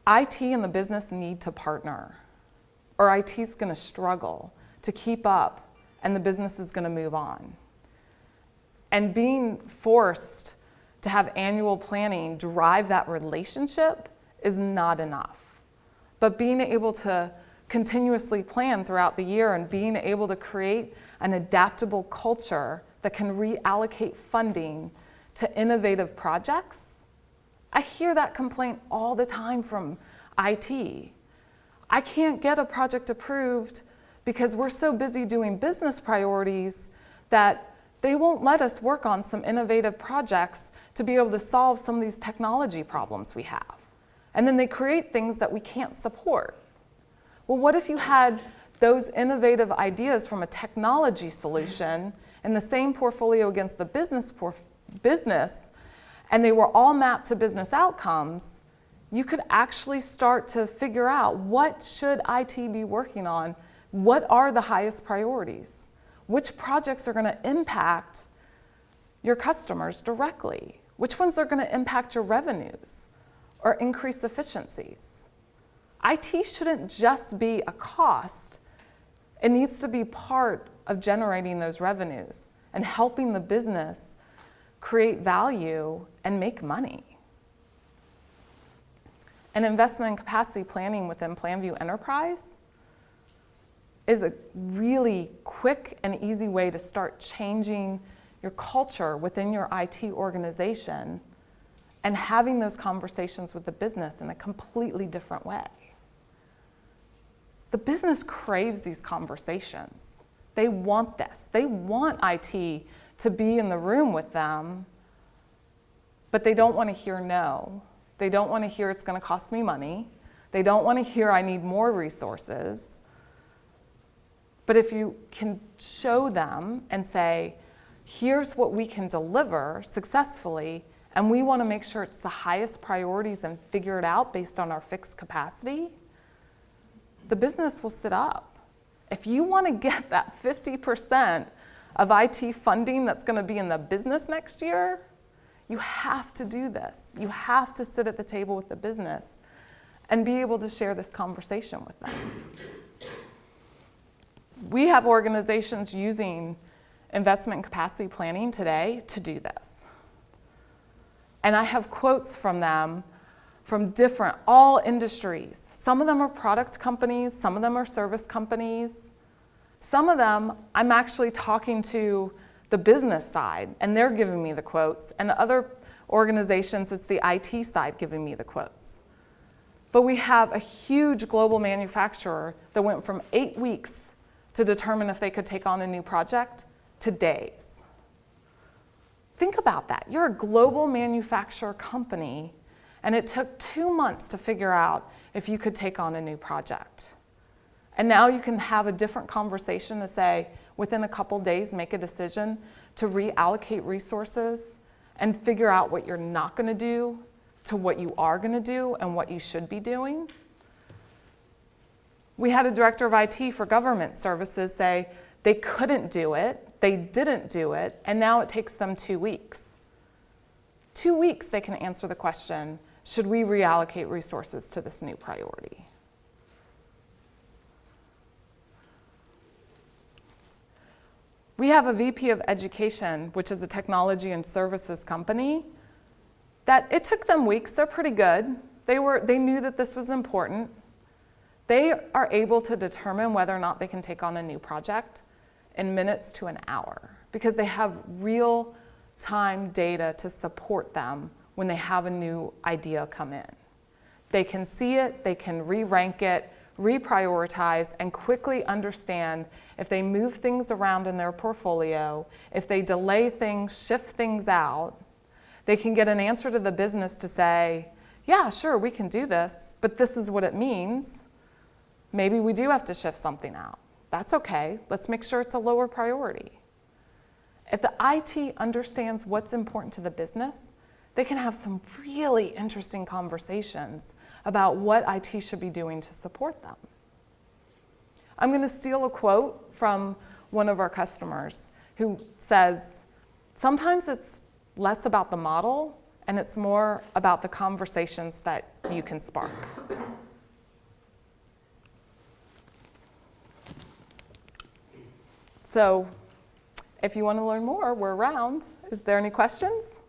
IT and the business need to partner, or IT's going to struggle to keep up, and the business is going to move on. And being forced to have annual planning drive that relationship is not enough. But being able to continuously plan throughout the year and being able to create an adaptable culture that can reallocate funding to innovative projects, I hear that complaint all the time from IT. I can't get a project approved because we're so busy doing business priorities that they won't let us work on some innovative projects to be able to solve some of these technology problems we have. And then they create things that we can't support. Well, what if you had those innovative ideas from a technology solution in the same portfolio against the business, and they were all mapped to business outcomes? You could actually start to figure out, what should IT be working on? What are the highest priorities? Which projects are going to impact your customers directly? Which ones are going to impact your revenues or increase efficiencies? IT shouldn't just be a cost. It needs to be part of generating those revenues and helping the business create value and make money. And investment and capacity planning within Planview Enterprise is a really quick and easy way to start changing your culture within your IT organization and having those conversations with the business in a completely different way. The business craves these conversations. They want this. They want IT to be in the room with them, but they don't want to hear no. They don't want to hear it's going to cost me money. They don't want to hear I need more resources. But if you can show them and say, here's what we can deliver successfully, and we want to make sure it's the highest priorities and figure it out based on our fixed capacity, the business will sit up. If you want to get that 50% of IT funding that's going to be in the business next year, you have to do this. You have to sit at the table with the business and be able to share this conversation with them. We have organizations using investment and capacity planning today to do this. And I have quotes from them from all industries. Some of them are product companies, some of them are service companies. Some of them, I'm actually talking to the business side, and they're giving me the quotes, and other organizations, it's the IT side giving me the quotes. But we have a huge global manufacturer that went from 8 weeks to determine if they could take on a new project to days. Think about that. You're a global manufacturer company, and it took 2 months to figure out if you could take on a new project. And now you can have a different conversation to say, within a couple days, make a decision to reallocate resources and figure out what you're not going to do to what you are going to do and what you should be doing. We had a director of IT for government services say they couldn't do it, they didn't do it, and now it takes them 2 weeks. 2 weeks they can answer the question, should we reallocate resources to this new priority? We have a VP of Education, which is a technology and services company, that it took them weeks. They're pretty good. They knew that this was important. They are able to determine whether or not they can take on a new project in minutes to an hour because they have real-time data to support them when they have a new idea come in. They can see it, they can re-rank it, reprioritize, and quickly understand if they move things around in their portfolio, if they delay things, shift things out, they can get an answer to the business to say, yeah, sure, we can do this, but this is what it means. Maybe we do have to shift something out. That's okay. Let's make sure it's a lower priority. If the IT understands what's important to the business, they can have some really interesting conversations about what IT should be doing to support them. I'm going to steal a quote from one of our customers who says, sometimes it's less about the model and it's more about the conversations that you can spark. So if you want to learn more, we're around. Is there any questions?